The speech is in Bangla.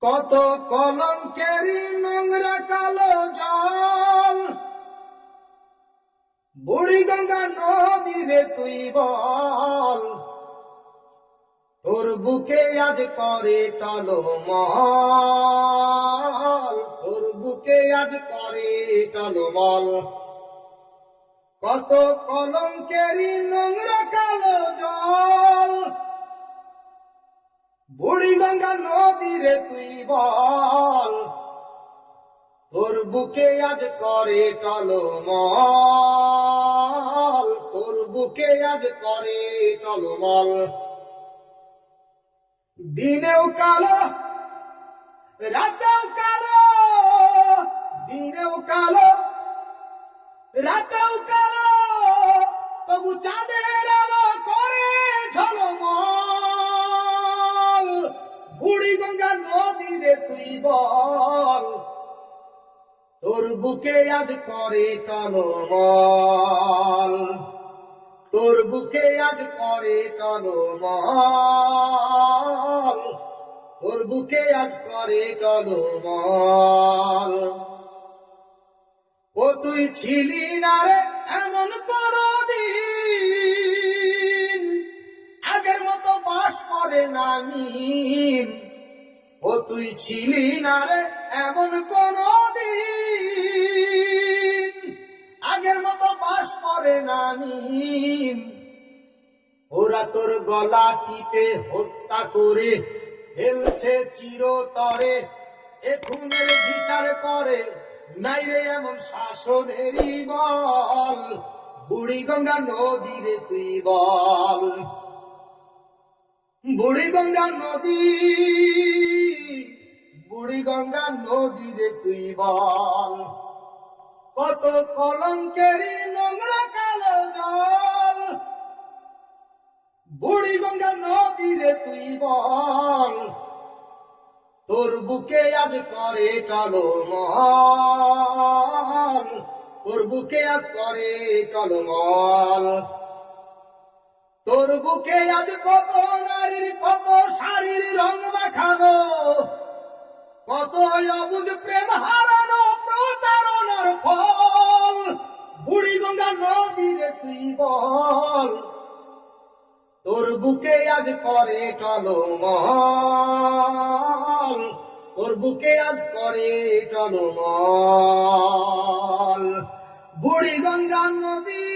কত কলঙ্কেরই নোংরা কালো জল, বুড়ি গঙ্গা নদী রে তুই বল, তোর বুকে আজ করে টলমল, তোর বুকে আজ করে টলমল। কত কলঙ্কেরই নোংরা কালো জল, বুড়ি গঙ্গা নদী রে তুই বল, তোর বুকে আজ করে টলমল, তোর বুকে আজ করে টলমল। দিনেও কালো রাতেও কালো, দিনেও কালো রাতেও কালো, তবু চাঁদের আলো করে ঝলমল। বুড়ি গঙ্গা নদী রে তুই বল, তোর বুকে আজ করে টলমল, তোর বুকে আজ করে টলমল, তোর বুকে আজ করে টলমল। ও তুই ছিলি না রে এমন কোনদিন, আগের মতো বাস করে না মিন। ও তুই ছিলি না রে এমন কোনদিন, আগের মতো বাস করে না মিন। ওরা তোর গলা টিপে হত্যা করে ফেলছে চিরতরে, এ খুনের বিচার করে নাই রে এমন শাসনেরই বল। বুড়ি গঙ্গা নদী রে তুই বল, বুড়ি গঙ্গা নদী, বুড়ি গঙ্গা নদী রে তুই বল, কত কলঙ্কেরই নোংরা কালো জল, বুড়ি গঙ্গা নদী রে তুই বল, তোর বুকে আজ করে টলমল, তোর বুকে আজ করে টলমল। তোর বুকে আজ কত নারীর কত শাড়ির রং মাখানো, কত অবুঝ প্রেম হারানো প্রতারণার ফল। বুড়ি গঙ্গা নদী রে তুই বল, তোর বুকে আজ করে টলমল, তোর বুকে আজ করে টলমল। বুড়ি গঙ্গা নদী